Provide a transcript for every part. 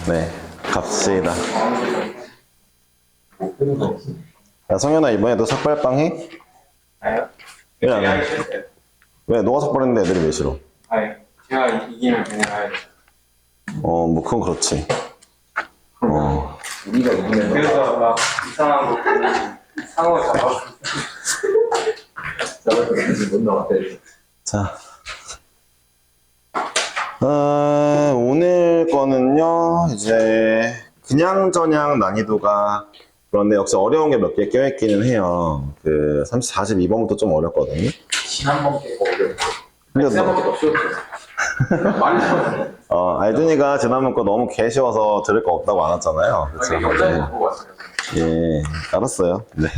네, 갑시다. 야, 성현아, 이번에도 삭발빵 해? 아요? 왜 안 제가 해? 하기 싫어요. 왜? 너가 삭발했는데 애들이 왜 싫어? 아요. 제가 이기면 그냥 하야죠. 뭐, 그건 그렇지. 우리가 이기면 그래서 막 이상한 거 상어 잡아. 나를 못 나왔대. 자. 오늘 거는요, 이제, 그냥저냥 난이도가, 그런데 역시 어려운 게 몇 개 껴있기는 해요. 42번부터 좀 어렵거든요. 지난번 깨고 어려워. 근데 지난번 깨도 쉬웠어. 많이 쉬웠어. 알준이가 지난번 거 너무 개쉬워서 들을 거 없다고 안 왔잖아요. 그쵸? 영상에 보고 왔어요. 예, 알았어요. 네.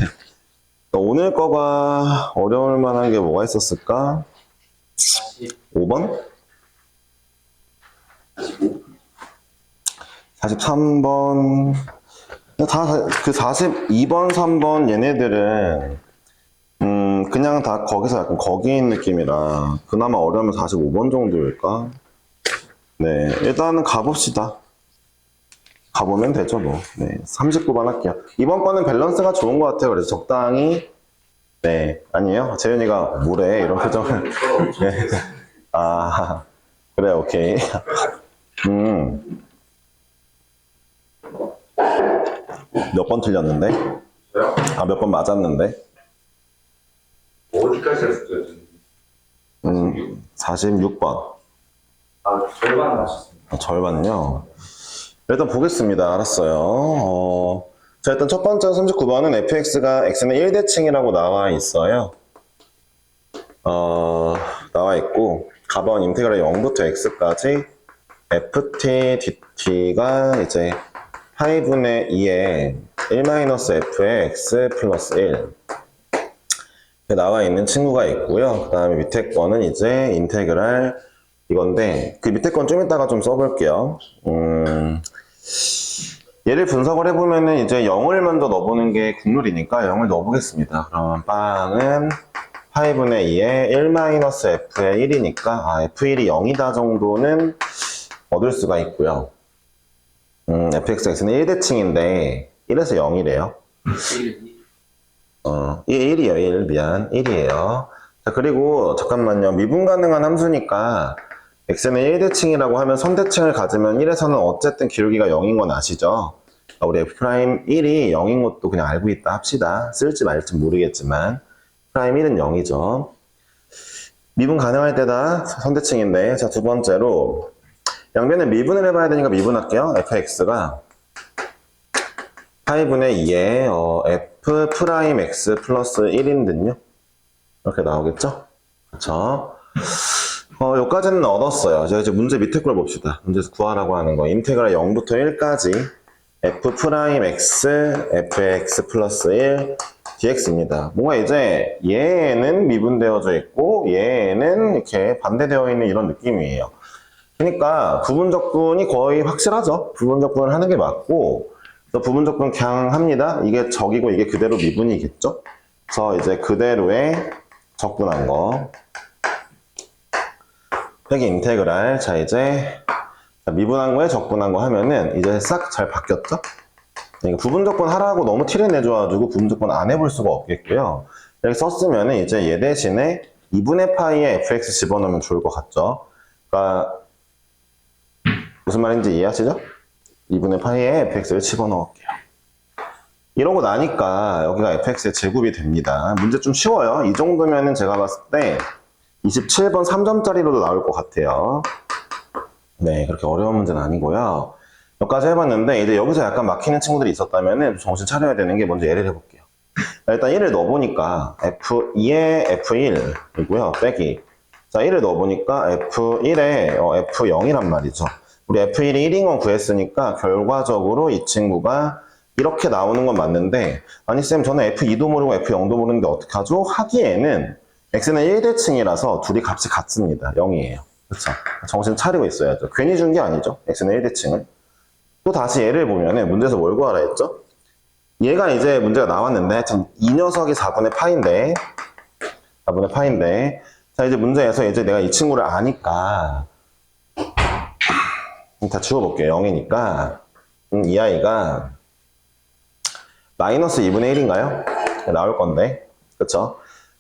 오늘 거가 어려울 만한 게 뭐가 있었을까? 5번? 43번. 다, 42번, 3번 얘네들은, 그냥 다 거기서 약간 거기인 느낌이라, 그나마 어려우면 45번 정도일까? 네, 일단은 가봅시다. 가보면 되죠, 뭐. 네, 39번 할게요. 이번 거는 밸런스가 좋은 것 같아요. 그래서 적당히, 네, 아니에요? 재윤이가 뭐래? 이런 표정을. 네. 아, 그래, 오케이. 몇 번 틀렸는데? 저요? 몇 번 맞았는데? 어디까지 했어요? 46번. 절반 하셨습니다. 절반요? 일단 보겠습니다. 알았어요. 자, 일단 첫 번째 39번은 fx가 x는 1대칭이라고 나와 있어요. 나와 있고, 가번 인테그랄 0부터 x까지 ft dt가 이제 파이분의 2에 1-f의 x 플러스 1 나와 있는 친구가 있고요. 그 다음에 밑에 거는 이제 인테그랄 이건데 그 밑에 건 좀 이따가 좀 써볼게요. 얘를 분석을 해보면은 이제 0을 먼저 넣어보는 게 국룰이니까 0을 넣어보겠습니다. 그러면 빵은 파이분의 2에 1-f의 1이니까 f1이 0이다 정도는 얻을 수가 있고요. fx는 1대칭인데 1에서 0이래요. 이게 1이에요. 1 미안. 1이에요. 자, 그리고 잠깐만요. 미분 가능한 함수니까 x는 1대칭이라고 하면 선대칭을 가지면 1에서는 어쨌든 기울기가 0인 건 아시죠? 우리 f'1이 0인 것도 그냥 알고 있다 합시다. 쓸지 말지 모르겠지만 프라임 1은 0이죠. 미분 가능할 때다 선대칭인데 자, 두 번째로 양변에 미분을 해봐야 되니까 미분할게요. fx가 파이분의 2에 f 프라임 x 플러스 1인듯요. 이렇게 나오겠죠? 그쵸? 여기까지는 얻었어요. 이제 문제 밑에 걸 봅시다. 문제에서 구하라고 하는 거. 인테그랄 0부터 1까지 f 프라임 x, fx 플러스 1, dx입니다. 뭔가 이제 얘는 미분되어져 있고 얘는 이렇게 반대되어 있는 이런 느낌이에요. 그러니까 부분적분이 거의 확실하죠. 부분적분을 하는 게 맞고 부분적분 그냥 합니다. 이게 적이고 이게 그대로 미분이겠죠. 그래서 이제 그대로의 적분한 거 여기 인테그랄 자 이제 미분한 거에 적분한 거 하면은 이제 싹 잘 바뀌었죠. 그러니까 부분적분 하라고 너무 티를 내줘가지고 부분적분 안 해볼 수가 없겠고요. 이렇게 썼으면은 이제 얘 대신에 2분의 파이에 fx 집어넣으면 좋을 것 같죠. 그러니까 무슨 말인지 이해하시죠? 2분의 파이에 fx를 집어넣을게요. 이러고 나니까 여기가 fx의 제곱이 됩니다. 문제 좀 쉬워요. 이 정도면은 제가 봤을 때 27번 3점짜리로도 나올 것 같아요. 네, 그렇게 어려운 문제는 아니고요. 여기까지 해봤는데 이제 여기서 약간 막히는 친구들이 있었다면은 정신 차려야 되는 게 먼저 예를 해볼게요. 일단 1을 넣어보니까 f2에 f1이고요. 빼기. 자, 1을 넣어보니까 f1에 f0이란 말이죠. 우리 f1이 1인 건 구했으니까 결과적으로 이 친구가 이렇게 나오는 건 맞는데 아니 쌤 저는 f2도 모르고 f0도 모르는데 어떡하죠? 하기에는 x는 1대칭이라서 둘이 값이 같습니다. 0이에요. 그렇죠? 정신 차리고 있어야죠. 괜히 준 게 아니죠. x는 1대칭을. 또 다시 얘를 보면은 문제에서 뭘 구하라 했죠? 얘가 이제 문제가 나왔는데 하여튼 이 녀석이 4분의 파인데 자 이제 문제에서 이제 내가 이 친구를 아니까 다 지워볼게요. 0이니까 이 아이가 마이너스 2분의 1인가요? 나올 건데, 그쵸?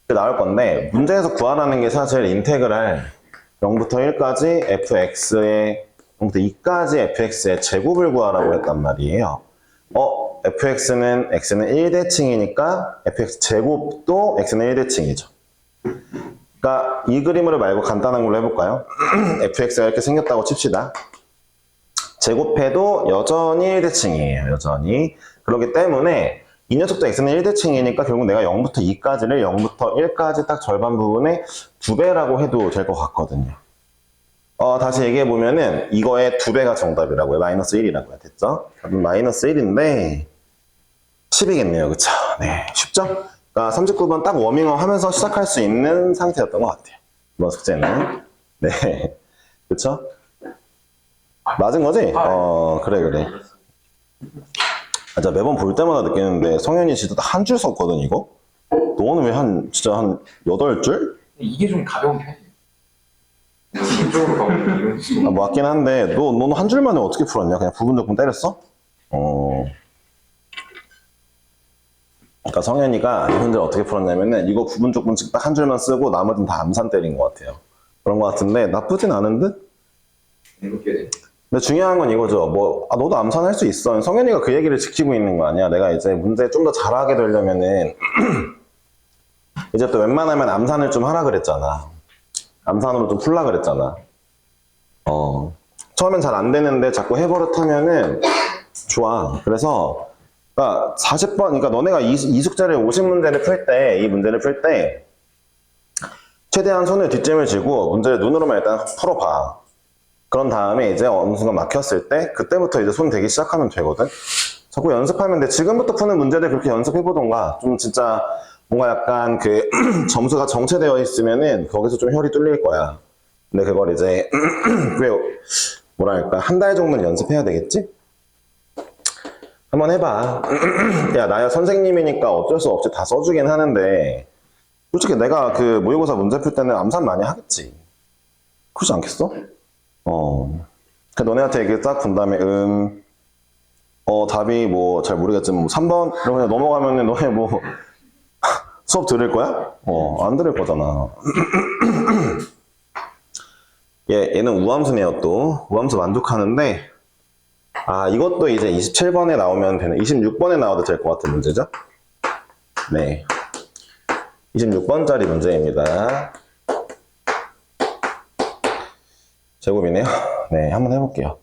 나올 건데 문제에서 구하라는 게 사실 인테그랄 0부터 1까지 fx의 0부터 2까지 fx의 제곱을 구하라고 했단 말이에요. fx는 x는 1대칭이니까 fx 제곱도 x는 1대칭이죠. 그러니까 이 그림으로 말고 간단한 걸로 해볼까요? fx가 이렇게 생겼다고 칩시다. 제곱해도 여전히 1대칭이에요. 여전히. 그렇기 때문에 이 녀석도 x는 1대칭이니까 결국 내가 0부터 2까지를 0부터 1까지 딱 절반 부분에 2배라고 해도 될 것 같거든요. 다시 얘기해보면은 이거의 2배가 정답이라고요. 마이너스 1이라고요. 됐죠? 마이너스 1인데 10이겠네요. 그쵸? 네. 쉽죠? 그러니까 39번 딱 워밍업 하면서 시작할 수 있는 상태였던 것 같아요. 이번 숙제는. 네. 그쵸? 맞은 거지? 그래. 아, 매번 볼 때마다 느끼는데 성현이 진짜 한 줄 썼거든 이거? 너는 왜 진짜 한 8줄? 이게 좀 가벼운 편이에요. 이쪽으로 가면 이런 식으로. 맞긴 한데 너는 한 줄만에 어떻게 풀었냐? 그냥 부분적분 때렸어? 그러니까 성현이가 이 문제를 어떻게 풀었냐면은 이거 부분적분씩 딱 한 줄만 쓰고 나머지는 다 암산 때린 것 같아요. 그런 것 같은데 나쁘진 않은 듯? 이렇게 근데 중요한 건 이거죠. 너도 암산할 수 있어. 성현이가 그 얘기를 지키고 있는 거 아니야. 내가 이제 문제 좀 더 잘하게 되려면은 이제 또 웬만하면 암산을 좀 하라 그랬잖아. 암산으로 좀 풀라 그랬잖아. 처음엔 잘 안 되는데 자꾸 해버릇하면은 좋아. 그래서 그러니까 40번, 그러니까 너네가 이 숙제를 50문제를 풀 때, 이 문제를 풀 때 최대한 손을 뒷짐을 쥐고 문제를 눈으로만 일단 풀어봐. 그런 다음에 이제 어느 순간 막혔을 때 그때부터 이제 손 대기 시작하면 되거든. 자꾸 연습하면 돼. 지금부터 푸는 문제들 그렇게 연습해보던가. 좀 진짜 뭔가 약간 그 점수가 정체되어 있으면은 거기서 좀 혈이 뚫릴 거야. 근데 그걸 이제 꽤 뭐랄까 한 달 정도는 연습해야 되겠지? 한번 해봐. 야, 나야 선생님이니까 어쩔 수 없이 다 써주긴 하는데 솔직히 내가 그 모의고사 문제 풀 때는 암산 많이 하겠지. 그렇지 않겠어? 그 너네한테 얘기 딱 본 다음에 답이 뭐 잘 모르겠지만 뭐 3번 이러고 그냥 넘어가면은 너네 뭐 수업 들을 거야? 안 들을 거잖아. 얘는 우함수네요. 또 우함수 만족하는데 이것도 이제 27번에 나오면 되는 26번에 나와도 될 것 같은 문제죠? 네, 26번짜리 문제입니다. 제곱이네요. 네, 한번 해볼게요.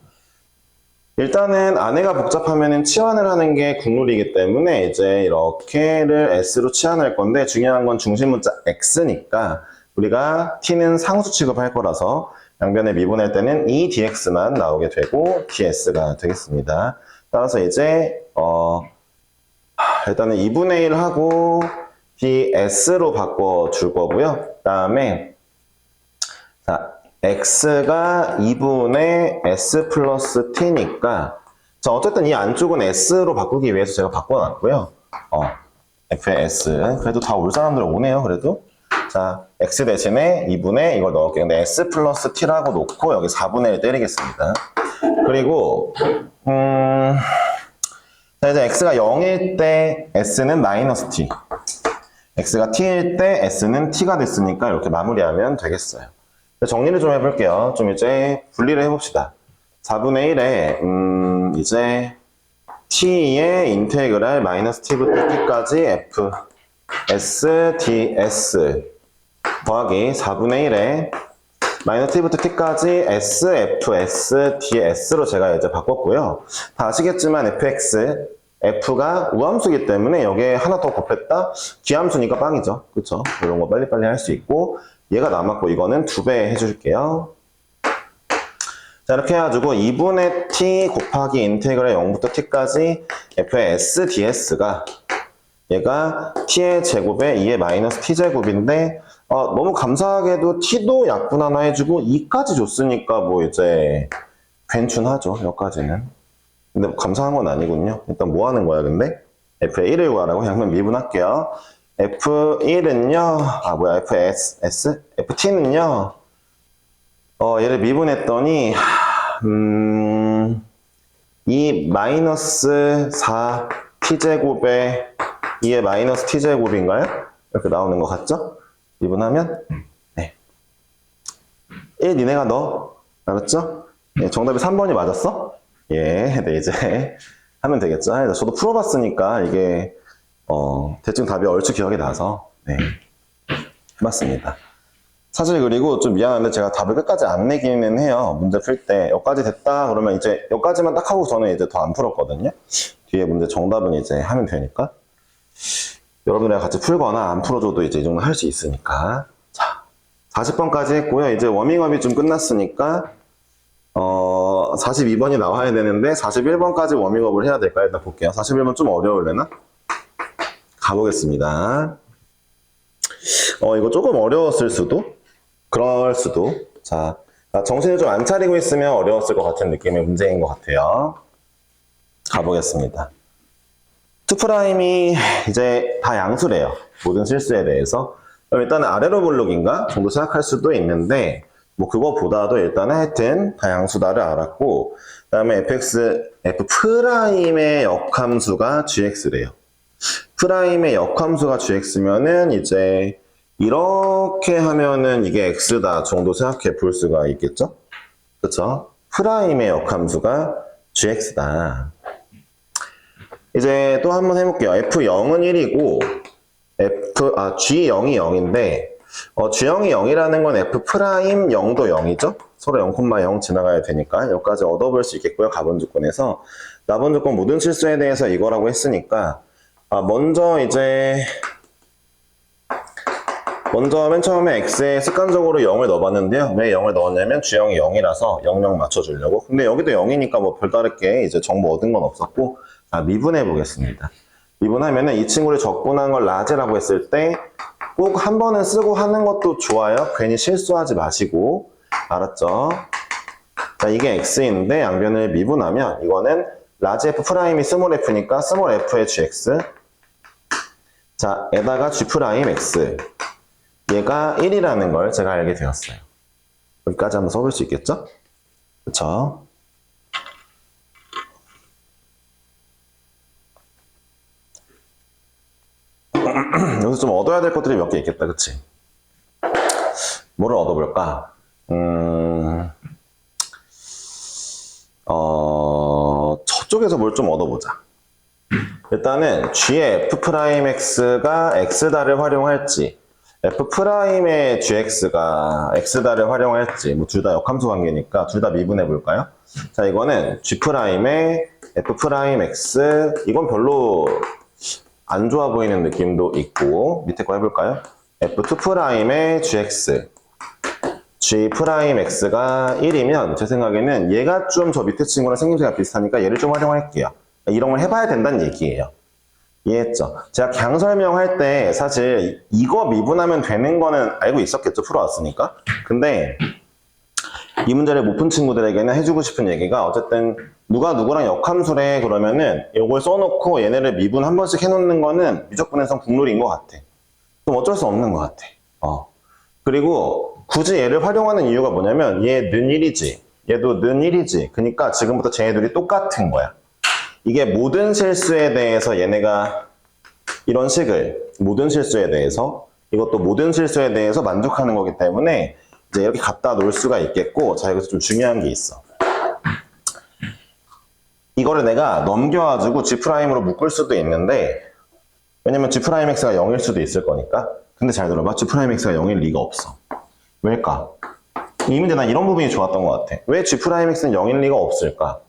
일단은 안에가 복잡하면은 치환을 하는 게 국룰이기 때문에 이제 이렇게를 S로 치환할 건데 중요한 건 중심 문자 X니까 우리가 T는 상수 취급할 거라서 양변에 미분할 때는 이 dx만 나오게 되고 ds가 되겠습니다. 따라서 이제 일단은 2분의 1 하고 ds로 바꿔줄 거고요. 그 다음에 자, x가 2분의 s 플러스 t니까 자, 어쨌든 이 안쪽은 s로 바꾸기 위해서 제가 바꿔놨고요. f의 s 그래도 다 올 사람들 오네요. 그래도 자, x 대신에 2분의 이걸 넣을게요. 근데 s 플러스 t라고 놓고 여기 4분의 1 때리겠습니다. 그리고 자, 이제 x가 0일 때 s는 마이너스 t, x가 t일 때 s는 t가 됐으니까 이렇게 마무리하면 되겠어요. 정리를 좀 해볼게요. 좀 이제 분리를 해봅시다. 4분의 1에 이제 t의 인테그랄 마이너스 t부터 t까지 f s ds 더하기 4분의 1에 마이너스 t부터 t까지 s f s ds로 제가 이제 바꿨고요. 다 아시겠지만 fx f가 우함수이기 때문에 여기에 하나 더 곱했다? 기함수니까 빵이죠. 그쵸? 이런 거 빨리빨리 할 수 있고 얘가 남았고 이거는 2배 해줄게요. 자, 이렇게 해가지고 2분의 t 곱하기 인테그랄 0부터 t까지 f의 s ds가 얘가 t의 제곱에 2의 마이너스 t제곱인데 너무 감사하게도 t도 약분 하나 해주고 2까지 줬으니까 뭐 이제 괜춘하죠. 여기까지는. 근데 감사한 건 아니군요. 일단 뭐 하는 거야 근데? f의 1을 구하라고 양면 미분할게요. f1은요 ft는요 얘를 미분했더니 2 마이너스 4 t제곱에 2의 마이너스 t제곱인가요? 이렇게 나오는 것 같죠? 미분하면 네. 1 니네가 넣어. 알았죠? 네, 정답이 3번이 맞았어? 예, 네, 이제 하면 되겠죠? 저도 풀어봤으니까 이게 대충 답이 얼추 기억이 나서 네, 해봤습니다. 사실 그리고 좀 미안한데 제가 답을 끝까지 안 내기는 해요. 문제 풀 때 여기까지 됐다 그러면 이제 여기까지만 딱 하고 저는 이제 더 안 풀었거든요. 뒤에 문제 정답은 이제 하면 되니까 여러분들이랑 같이 풀거나 안 풀어줘도 이제 이 정도 할 수 있으니까. 자, 40번까지 했고요. 이제 워밍업이 좀 끝났으니까 42번이 나와야 되는데 41번까지 워밍업을 해야 될까요? 일단 볼게요. 41번 좀 어려울래나? 가보겠습니다. 이거 조금 어려웠을 수도? 그럴 수도. 자, 정신을 좀 안 차리고 있으면 어려웠을 것 같은 느낌의 문제인 것 같아요. 가보겠습니다. 2'이 이제 다 양수래요. 모든 실수에 대해서. 그럼 일단은 아래로 볼록인가 정도 생각할 수도 있는데, 뭐 그거보다도 일단은 하여튼 다 양수다를 알았고, 그 다음에 f'의 역함수가 gx래요. 프라임의 역함수가 gx면은 이제 이렇게 하면은 이게 x다 정도 생각해 볼 수가 있겠죠? 그쵸? 프라임의 역함수가 gx다. 이제 또 한번 해볼게요. f0은 1이고 g0이 0인데 g0이 0이라는 건 f 프라임 0도 0이죠? 서로 0,0 지나가야 되니까 여기까지 얻어볼 수 있겠고요. 가분 조건에서 나분 조건 모든 실수에 대해서 이거라고 했으니까 먼저 맨 처음에 x에 습관적으로 0을 넣어봤는데요. 왜 0을 넣었냐면 g0이 0이라서 0, 0 맞춰주려고. 근데 여기도 0이니까 뭐 별다르게 이제 정보 얻은 건 없었고, 자, 미분해 보겠습니다. 미분하면은 이 친구를 적분한 걸 라지라고 했을 때 꼭 한 번은 쓰고 하는 것도 좋아요. 괜히 실수하지 마시고. 알았죠? 자, 이게 x인데 양변을 미분하면 이거는 라지 f 프라임이 스몰 f니까 스몰 f의 gx. 자, 에다가 g 프라임 x. 얘가 1이라는 걸 제가 알게 되었어요. 여기까지 한번 써볼 수 있겠죠? 그쵸? 여기서 좀 얻어야 될 것들이 몇 개 있겠다, 그치? 뭐를 얻어볼까? 저쪽에서 뭘 좀 얻어보자. 일단은 g의 f'x가 x다를 활용할지 f'의 gx가 x다를 활용할지 뭐 둘 다 역함수 관계니까 둘 다 미분해 볼까요? 자, 이거는 g'의 f'x 이건 별로 안 좋아 보이는 느낌도 있고 밑에 거 해볼까요? f2'의 gx g'x가 1이면 제 생각에는 얘가 좀 저 밑에 친구랑 생김새가 비슷하니까 얘를 좀 활용할게요. 이런 걸 해봐야 된다는 얘기예요. 이해했죠? 제가 강 설명할 때 사실 이거 미분하면 되는 거는 알고 있었겠죠? 풀어왔으니까. 근데 이 문제를 못 푼 친구들에게는 해주고 싶은 얘기가 어쨌든 누가 누구랑 역함수래 그러면은 이걸 써놓고 얘네를 미분 한 번씩 해놓는 거는 미적분해성 국룰인 것 같아. 좀 어쩔 수 없는 것 같아. 그리고 굳이 얘를 활용하는 이유가 뭐냐면 얘 는 1이지 얘도 는 1이지 그러니까 지금부터 쟤네들이 똑같은 거야. 이게 모든 실수에 대해서 얘네가 이런 식을 모든 실수에 대해서 이것도 모든 실수에 대해서 만족하는 거기 때문에 이제 이렇게 갖다 놓을 수가 있겠고 자 여기서 좀 중요한 게 있어. 이거를 내가 넘겨가지고 G'으로 묶을 수도 있는데 왜냐면 G'X가 0일 수도 있을 거니까 근데 잘 들어봐 G'X가 0일 리가 없어. 왜일까? 이 문제 난 이런 부분이 좋았던 것 같아. 왜 G'X는 0일 리가 없을까?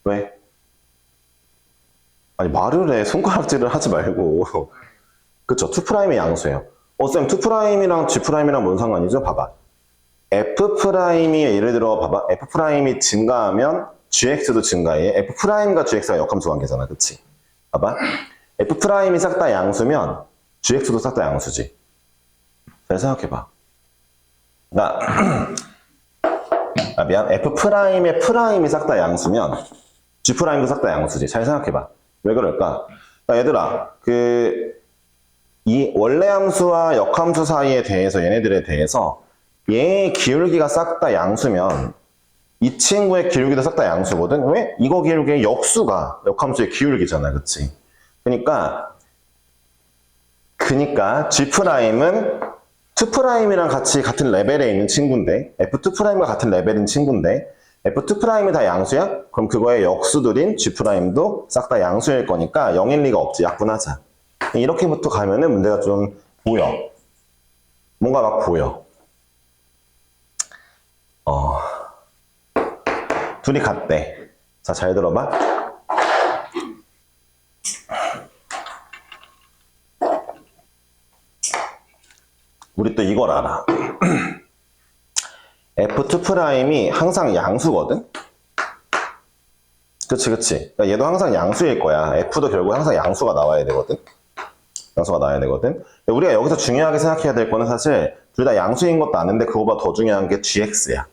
왜? 아니 말을 해. 손가락질을 하지 말고. 그쵸? 2'의 양수예요. 쌤 2'이랑 G'랑 뭔 상관이죠? 봐봐. F'이 예를 들어 봐봐. F'이 증가하면 GX도 증가해. F'과 GX가 역함수 관계잖아. 그치? 봐봐. F'이 싹 다 양수면 GX도 싹 다 양수지. 잘 생각해봐. 미안. F'의 프라임이 싹 다 양수면 G'도 싹 다 양수지. 잘 생각해봐. 왜 그럴까? 얘들아, 이 원래 함수와 역함수 사이에 대해서 얘네들에 대해서 얘의 기울기가 싹 다 양수면 이 친구의 기울기도 싹 다 양수거든. 왜? 이거 기울기의 역수가 역함수의 기울기잖아. 그치? 그니까 G'은 2'이랑 같이 같은 레벨에 있는 친구인데 F2'과 같은 레벨인 친구인데 F2'이 다 양수야? 그럼 그거의 역수들인 G'도 싹 다 양수일 거니까 0일 리가 없지. 약분하자. 이렇게부터 가면은 문제가 좀 보여. 뭔가 막 보여. 둘이 같대. 자, 잘 들어봐. 우리 또 이걸 알아. F2'이 항상 양수거든? 그치. 그러니까 얘도 항상 양수일 거야. F도 결국 항상 양수가 나와야 되거든? 우리가 여기서 중요하게 생각해야 될 거는 사실 둘 다 양수인 것도 아는데 그거보다 더 중요한 게 GX야.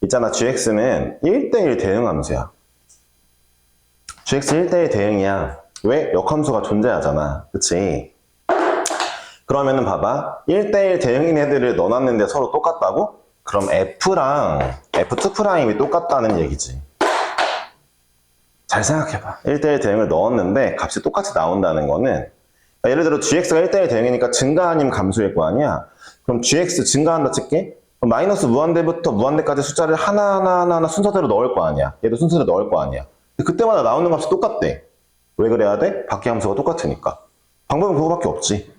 있잖아, GX는 1대1 대응 함수야. GX 1대1 대응이야. 왜? 역함수가 존재하잖아. 그치? 그러면은 봐봐. 1대1 대응인 애들을 넣어놨는데 서로 똑같다고? 그럼 F랑 F2'이 똑같다는 얘기지. 잘 생각해봐. 1대1 대응을 넣었는데 값이 똑같이 나온다는 거는 예를 들어 GX가 1대1 대응이니까 증가 아님 감소일 거 아니야? 그럼 GX 증가한다 칠게? 그럼 마이너스 무한대부터 무한대까지 숫자를 하나하나 순서대로 넣을 거 아니야? 얘도 순서대로 넣을 거 아니야? 그때마다 나오는 값이 똑같대. 왜 그래야 돼? 밖에 함수가 똑같으니까. 방법은 그거밖에 없지.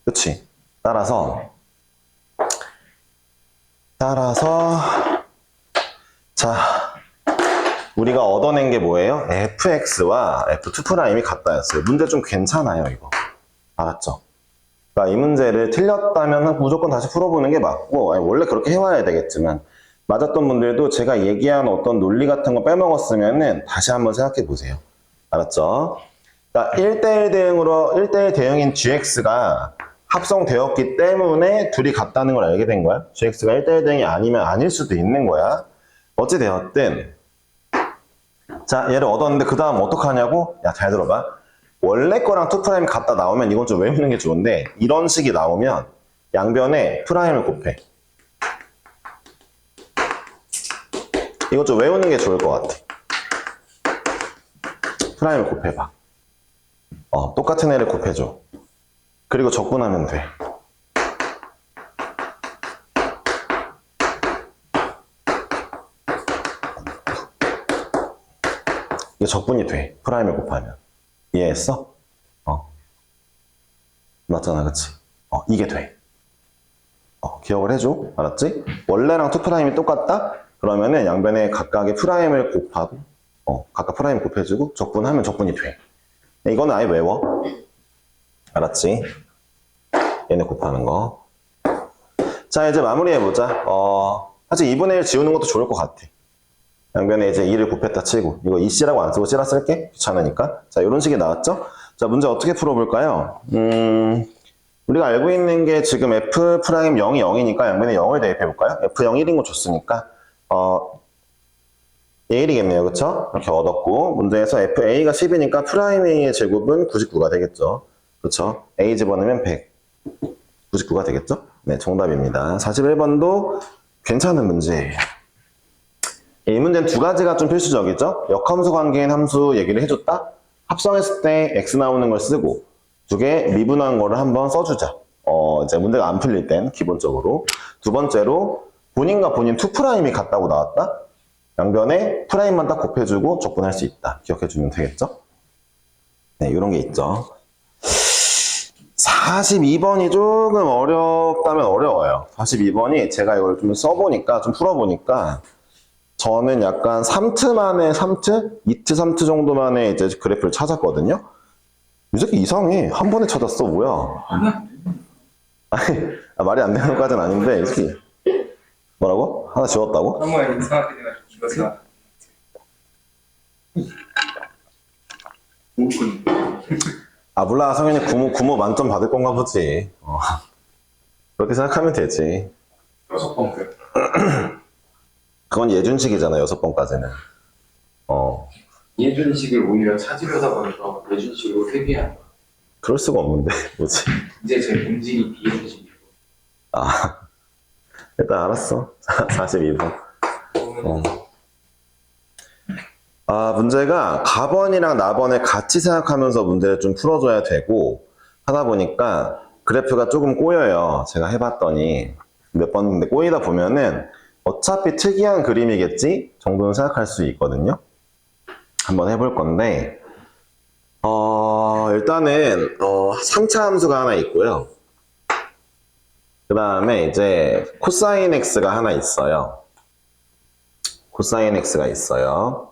그치? 따라서 자, 우리가 얻어낸 게 뭐예요? fx와 f2'이 같다였어요. 문제 좀 괜찮아요, 이거. 알았죠? 그러니까 이 문제를 틀렸다면 무조건 다시 풀어보는 게 맞고, 아니, 원래 그렇게 해와야 되겠지만, 맞았던 분들도 제가 얘기한 어떤 논리 같은 거 빼먹었으면은 다시 한번 생각해 보세요. 알았죠? 그러니까 1대1 대응인 gx가 합성되었기 때문에 둘이 같다는 걸 알게 된 거야. gx가 1대1 대응이 아니면 아닐 수도 있는 거야. 어찌되었든 자, 얘를 얻었는데 그 다음 어떡하냐고? 야, 잘 들어봐. 원래 거랑 2' 같다 나오면 이건 좀 외우는 게 좋은데 이런 식이 나오면 양변에 프라임을 곱해. 이거 좀 외우는 게 좋을 것 같아. 프라임을 곱해봐. 똑같은 애를 곱해줘. 그리고 적분하면 돼. 이게 적분이 돼. 프라임을 곱하면. 이해했어? 맞잖아, 그치? 이게 돼. 기억을 해줘. 알았지? 원래랑 2'이 똑같다? 그러면은 양변에 각각의 프라임을 곱하고, 각각 프라임 곱해주고, 적분하면 적분이 돼. 이거는 아예 외워. 알았지? 얘네 곱하는 거. 자, 이제 마무리해보자. 사실 2분의 1 지우는 것도 좋을 것 같아. 양변에 이제 2를 곱했다 치고, 이거 2C라고 안 쓰고 C라 쓸게. 귀찮으니까. 자, 이런 식이 나왔죠? 자, 문제 어떻게 풀어볼까요? 우리가 알고 있는 게 지금 F'0이 0이니까 양변에 0을 대입해볼까요? F0 1인 거 줬으니까, A1이겠네요. 그쵸? 이렇게 얻었고, 문제에서 FA가 10이니까 프라임 A의 제곱은 99가 되겠죠. 그쵸? A 집어넣으면 100. 99가 되겠죠? 네, 정답입니다. 41번도 괜찮은 문제예요. 이 문제는 두 가지가 좀 필수적이죠? 역함수 관계인 함수 얘기를 해줬다? 합성했을 때 X 나오는 걸 쓰고, 두 개 미분한 거를 한번 써주자. 이제 문제가 안 풀릴 땐, 기본적으로. 두 번째로, 본인과 본인 2'이 같다고 나왔다? 양변에 프라임만 딱 곱해주고 적분할 수 있다. 기억해주면 되겠죠? 네, 이런 게 있죠. 42번이 조금 어렵다면 어려워요. 42번이 제가 이걸 좀 써보니까, 좀 풀어보니까, 저는 약간 3트 만에 3트? 2트, 3트 정도만에 이제 그래프를 찾았거든요? 이 새끼 이상해. 한 번에 찾았어. 뭐야? 아니, 말이 안 되는 것까지는 아닌데, 이 새끼. 뭐라고? 하나 지웠다고? 한 번에 이상하게 돼가지고 이거가 몰라. 성현이 구모 만점 받을 건가 보지. 그렇게 생각하면 되지. 6번 그 그건 예준식이잖아, 6번까지는. 예준식을 오히려 찾으려다 보니까 예준식으로 회귀한 거야. 그럴 수가 없는데, 뭐지? 이제 제 본질이 비예준식이고. 일단 알았어. 42번. 문제가 가번이랑 나번을 같이 생각하면서 문제를 좀 풀어줘야 되고 하다 보니까 그래프가 조금 꼬여요. 제가 해봤더니 몇 번 근데 꼬이다 보면은 어차피 특이한 그림이겠지 정도는 생각할 수 있거든요. 한번 해볼 건데 일단은 3차 함수가 하나 있고요. 그 다음에 이제 코사인 x가 하나 있어요. 코사인 x가 있어요.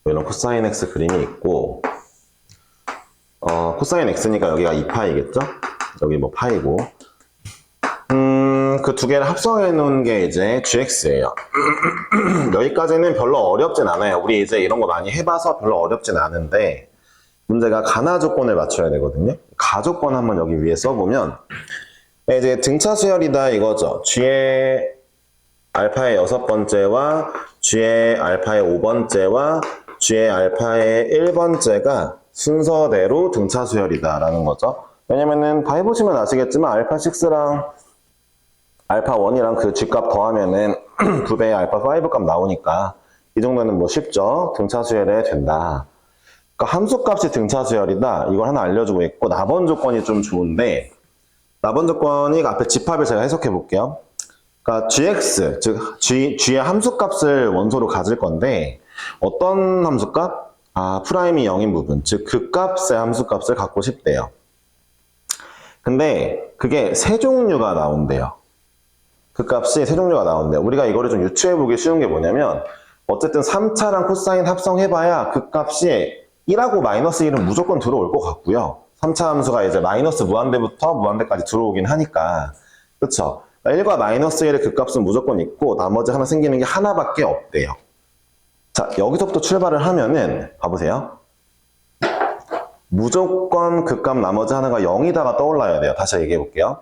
이런 코사인 x 그림이 있고 코사인 x니까 여기가 2파이겠죠? 여기 뭐 파이고 그 두 개를 합성해 놓은 게 이제 gx예요. 여기까지는 별로 어렵진 않아요. 우리 이제 이런 거 많이 해봐서 별로 어렵진 않은데 문제가 가나 조건을 맞춰야 되거든요. 가조건 한번 여기 위에 써보면 이제 등차 수열이다 이거죠. g의 알파의 6번째와 g의 알파의 5번째와 g의 알파의 1번째가 순서대로 등차 수열이다 라는 거죠. 왜냐면은 다 해보시면 아시겠지만 알파 6랑 알파 1이랑 그 g값 더하면은 2배의 알파 5 값 나오니까 이 정도는 뭐 쉽죠. 등차 수열해야 된다. 그러니까 함수값이 등차 수열이다. 이걸 하나 알려주고 있고 나번 조건이 좀 좋은데 나번 조건이 앞에 집합을 제가 해석해 볼게요. 그러니까 gx, 즉 g의 함수값을 원소로 가질 건데 어떤 함수값? 프라임이 0인 부분, 즉 극값의 함수값을 갖고 싶대요. 근데 그게 세 종류가 나온대요. 극값이 세 종류가 나온대요. 우리가 이거를 좀 유추해 보기 쉬운 게 뭐냐면 어쨌든 3차랑 코사인 합성해봐야 극값이 1하고 마이너스 1은 무조건 들어올 것 같고요. 3차 함수가 이제 마이너스 무한대부터 무한대까지 들어오긴 하니까. 그쵸? 1과 마이너스 1의 극값은 무조건 있고 나머지 하나 생기는 게 하나밖에 없대요. 자, 여기서부터 출발을 하면은 봐보세요. 무조건 극값 나머지 하나가 0이다가 떠올라야 돼요. 다시 얘기해 볼게요.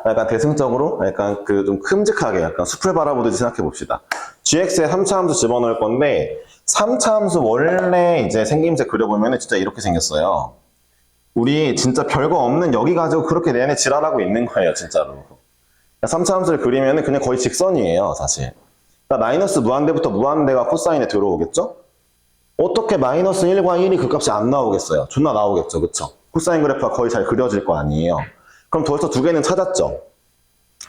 약간 대승적으로 약간 그 좀 큼직하게 약간 숲을 바라보듯이 생각해 봅시다. gx에 3차 함수 집어넣을 건데 3차 함수 원래 이제 생김새 그려보면 진짜 이렇게 생겼어요. 우리 진짜 별거 없는 여기 가지고 그렇게 내내 지랄하고 있는 거예요, 진짜로. 3차 함수를 그리면 그냥 거의 직선이에요, 사실. 그러니까 마이너스 무한대부터 무한대가 코사인에 들어오겠죠? 어떻게 마이너스 1과 1이 그 값이 안 나오겠어요? 존나 나오겠죠, 그쵸? 코사인 그래프가 거의 잘 그려질 거 아니에요. 그럼 벌써 두 개는 찾았죠?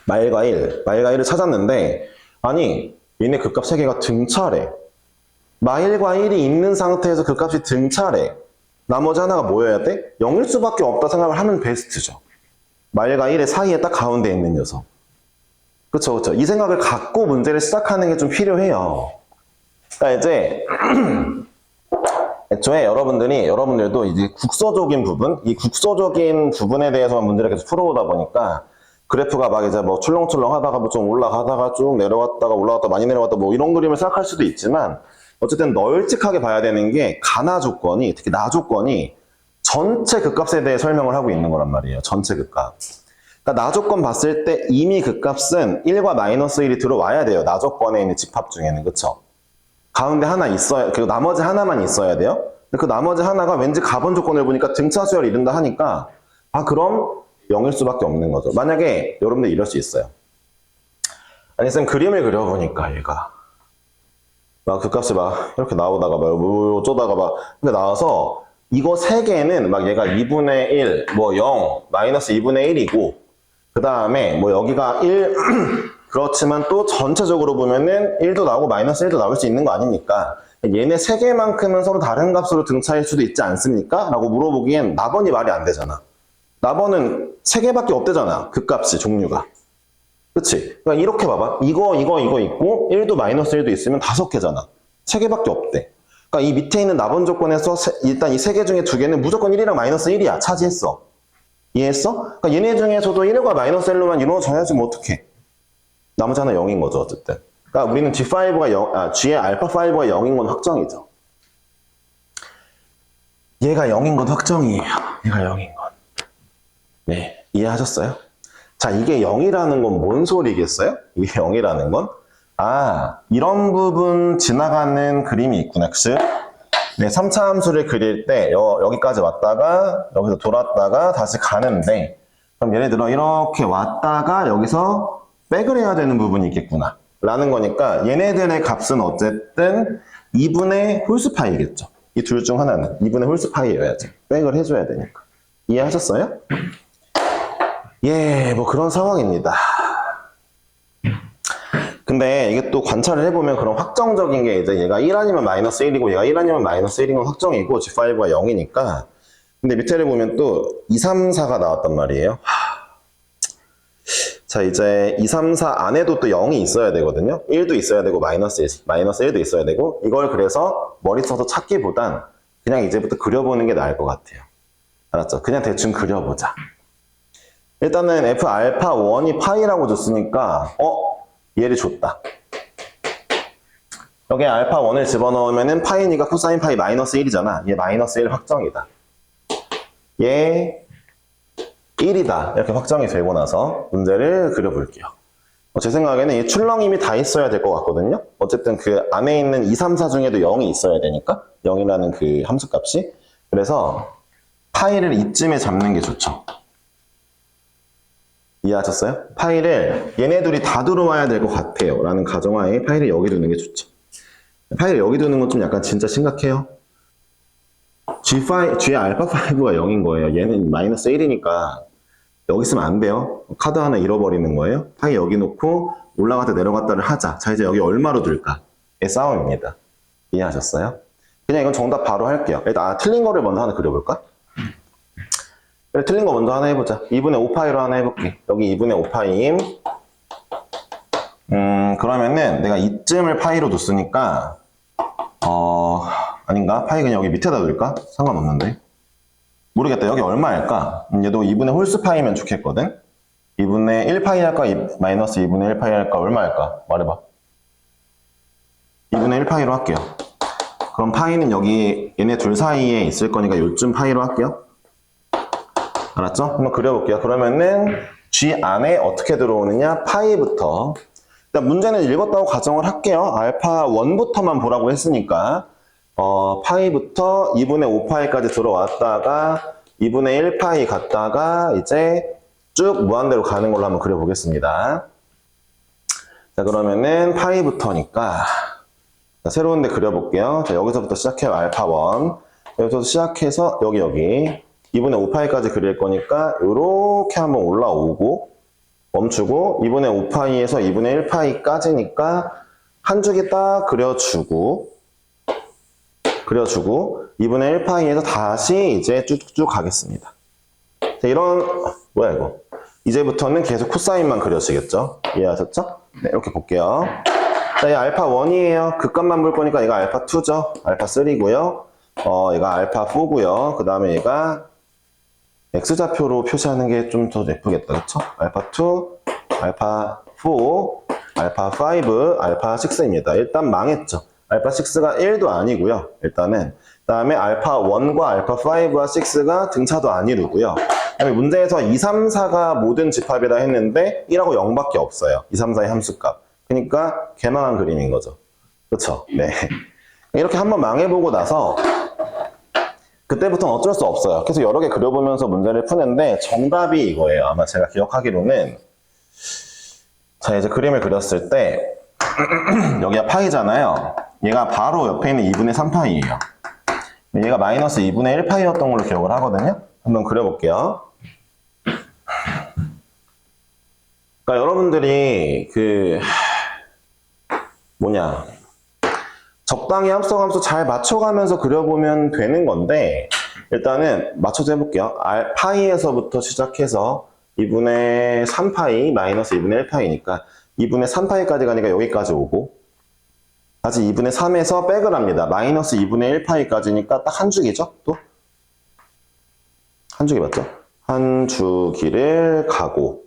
말과 1을 찾았는데 아니 얘네 극값 세 개가 등차래. 마일과 1이 있는 상태에서 극값이 등차래. 나머지 하나가 뭐여야 돼? 0일 수밖에 없다 생각을 하면 베스트죠. 마일과 1의 사이에 딱 가운데 있는 녀석. 그쵸. 이 생각을 갖고 문제를 시작하는 게 좀 필요해요. 그러니까 이제 애초에 여러분들도 이제 국소적인 부분, 이 국소적인 부분에 대해서만 문제를 계속 풀어오다 보니까 그래프가 막 이제 뭐 출렁출렁 하다가 뭐 좀 올라가다가 쭉 내려왔다가 올라갔다 많이 내려왔다 뭐 이런 그림을 생각할 수도 있지만 어쨌든 널찍하게 봐야 되는 게 가나 조건이, 특히 나 조건이 전체 극값에 대해 설명을 하고 있는 거란 말이에요. 전체 극값. 그러니까 나 조건 봤을 때 이미 극값은 1과 마이너스 1이 들어와야 돼요. 나 조건에 있는 집합 중에는. 그쵸? 가운데 하나 있어야, 그리고 나머지 하나만 있어야 돼요. 근데 그 나머지 하나가 왠지 가번 조건을 보니까 등차 수열을 이룬다 하니까 그럼 0일 수밖에 없는 거죠. 만약에 여러분들 이럴 수 있어요. 아니 쌤 그림을 그려보니까 얘가 막 극값이 막 이렇게 나오다가 막 어쩌다가 막 이렇게 나와서 이거 세 개는 막 얘가 2분의 1, 뭐 0, 마이너스 2분의 1이고 그 다음에 뭐 여기가 1 그렇지만 또 전체적으로 보면은 1도 나오고 마이너스 1도 나올 수 있는 거 아닙니까? 얘네 세 개만큼은 서로 다른 값으로 등차일 수도 있지 않습니까? 라고 물어보기엔 나번이 말이 안 되잖아. 나번은 세 개밖에 없대잖아. 극값이 종류가. 그치? 그러니까 이렇게 봐봐. 이거 있고 1도 마이너스 1도 있으면 5개잖아. 세 개밖에 없대. 그러니까 이 밑에 있는 나번 조건에서 일단 이 세 개 중에 두 개는 무조건 1이랑 마이너스 1이야. 차지했어. 이해했어? 그러니까 얘네 중에서도 1과 마이너스 1로만 이루어져야지 뭐 어떡해. 나머지 하나 0인 거죠, 어쨌든. 그러니까 우리는 G의 알파 5가 0인 건 확정이죠. 얘가 0인 건 확정이에요. 얘가 0인 건. 네, 이해하셨어요? 자, 이게 0이라는 건 뭔 소리겠어요? 이게 0이라는 건? 이런 부분 지나가는 그림이 있구나, 그치? 네, 3차 함수를 그릴 때 여기까지 왔다가 여기서 돌았다가 다시 가는데 그럼 예를 들어 이렇게 왔다가 여기서 백을 해야 되는 부분이 있겠구나. 라는 거니까 얘네들의 값은 어쨌든 2분의 홀수파이겠죠. 이 둘 중 하나는 2분의 홀수파이여야지. 백을 해줘야 되니까. 이해하셨어요? 예, 뭐 그런 상황입니다. 근데 이게 또 관찰을 해보면 그런 확정적인 게 이제 얘가 1 아니면 마이너스 1이고 얘가 1 아니면 마이너스 1인 건 확정이고 G5가 0이니까. 근데 밑에를 보면 또 2, 3, 4가 나왔단 말이에요. 자, 이제 2, 3, 4 안에도 또 0이 있어야 되거든요. 1도 있어야 되고 마이너스 1도 있어야 되고 이걸 그래서 머리 써서 찾기보단 그냥 이제부터 그려보는 게 나을 것 같아요. 알았죠? 그냥 대충 그려보자. 일단은 F 알파 1이 파이라고 줬으니까 얘를 줬다. 여기에 알파 1을 집어넣으면은 파이니까 코사인 파이 마이너스 1이잖아. 얘 마이너스 1 확정이다. 얘 1이다. 이렇게 확정이 되고 나서 문제를 그려볼게요. 제 생각에는 이 출렁임이 다 있어야 될 것 같거든요. 어쨌든 그 안에 있는 2, 3, 4 중에도 0이 있어야 되니까 0이라는 그 함수값이. 그래서 파이를 이쯤에 잡는 게 좋죠. 이해하셨어요? 파이를 얘네 둘이 다 들어와야 될 것 같아요 라는 가정하에 파이를 여기 두는 게 좋죠. 파이를 여기 두는 건 좀 약간 진짜 심각해요. G 알파 5가 0인 거예요. 얘는 마이너스 1이니까 여기 있으면 안 돼요. 카드 하나 잃어버리는 거예요. 파이 여기 놓고 올라갔다 내려갔다를 하자. 자, 이제 여기 얼마로 둘까의 싸움입니다. 이해하셨어요? 그냥 이건 정답 바로 할게요. 일단 틀린 거를 먼저 하나 그려볼까? 그래, 틀린 거 먼저 하나 해보자. 2분의 5파이로 하나 해볼게. 여기 2분의 5파이임. 그러면은 내가 이쯤을 파이로 뒀으니까 아닌가? 파이 그냥 여기 밑에다 둘까? 상관없는데. 모르겠다. 여기 얼마일까? 얘도 2분의 홀수 파이면 좋겠거든? 2분의 1파이 할까? 마이너스 2분의 1파이 할까? 얼마 할까? 말해봐. 2분의 1파이로 할게요. 그럼 파이는 여기 얘네 둘 사이에 있을 거니까 요쯤 파이로 할게요. 알았죠? 한번 그려볼게요. 그러면은 G 안에 어떻게 들어오느냐? 파이부터. 일단 문제는 읽었다고 가정을 할게요. 알파 1부터만 보라고 했으니까 파이부터 2분의 5파이까지 들어왔다가 2분의 1파이 갔다가 이제 쭉 무한대로 가는 걸로 한번 그려보겠습니다. 자, 그러면은 파이부터니까 자, 새로운 데 그려볼게요. 자, 여기서부터 시작해요. 알파 1. 여기서 시작해서 여기 2분의 5파이까지 그릴 거니까 이렇게 한번 올라오고 멈추고 2분의 5파이에서 2분의 1파이까지니까 한 줄기 딱 그려주고 2분의 1파이에서 다시 이제 쭉쭉 가겠습니다. 자, 이런 뭐야 이거? 이제부터는 계속 코사인만 그려지겠죠? 이해하셨죠? 네, 이렇게 볼게요. 자, 이 알파 1이에요. 극값만 볼 거니까 얘가 알파 2죠. 알파 3고요. 얘가 알파 4고요. 그 다음에 얘가 X좌표로 표시하는 게 좀 더 예쁘겠다. 그쵸? 알파 2, 알파 4, 알파 5, 알파 6입니다. 일단 망했죠. 알파 6가 1도 아니고요. 일단은. 그 다음에 알파 1과 알파 5와 6가 등차도 안 이루고요. 그 다음에 문제에서 2, 3, 4가 모든 집합이라 했는데 1하고 0밖에 없어요. 2, 3, 4의 함수값. 그러니까 개망한 그림인 거죠. 그쵸? 네. 이렇게 한번 망해보고 나서 그때부터는 어쩔 수 없어요. 계속 여러 개 그려보면서 문제를 푸는데 정답이 이거예요. 아마 제가 기억하기로는 자, 이제 그림을 그렸을 때 여기가 파이잖아요. 얘가 바로 옆에 있는 2분의 3파이예요. 얘가 마이너스 2분의 1파이였던 걸로 기억을 하거든요. 한번 그려볼게요. 그러니까 여러분들이 적당히 합성함수 잘 맞춰가면서 그려보면 되는 건데 일단은 맞춰서 해볼게요. 파이에서부터 시작해서 2분의 3파이 마이너스 2분의 1파이니까 2분의 3파이까지 가니까 여기까지 오고 다시 2분의 3에서 백을 합니다. 마이너스 2분의 1파이까지니까 딱 한 주기죠? 또? 한 주기 맞죠? 한 주기를 가고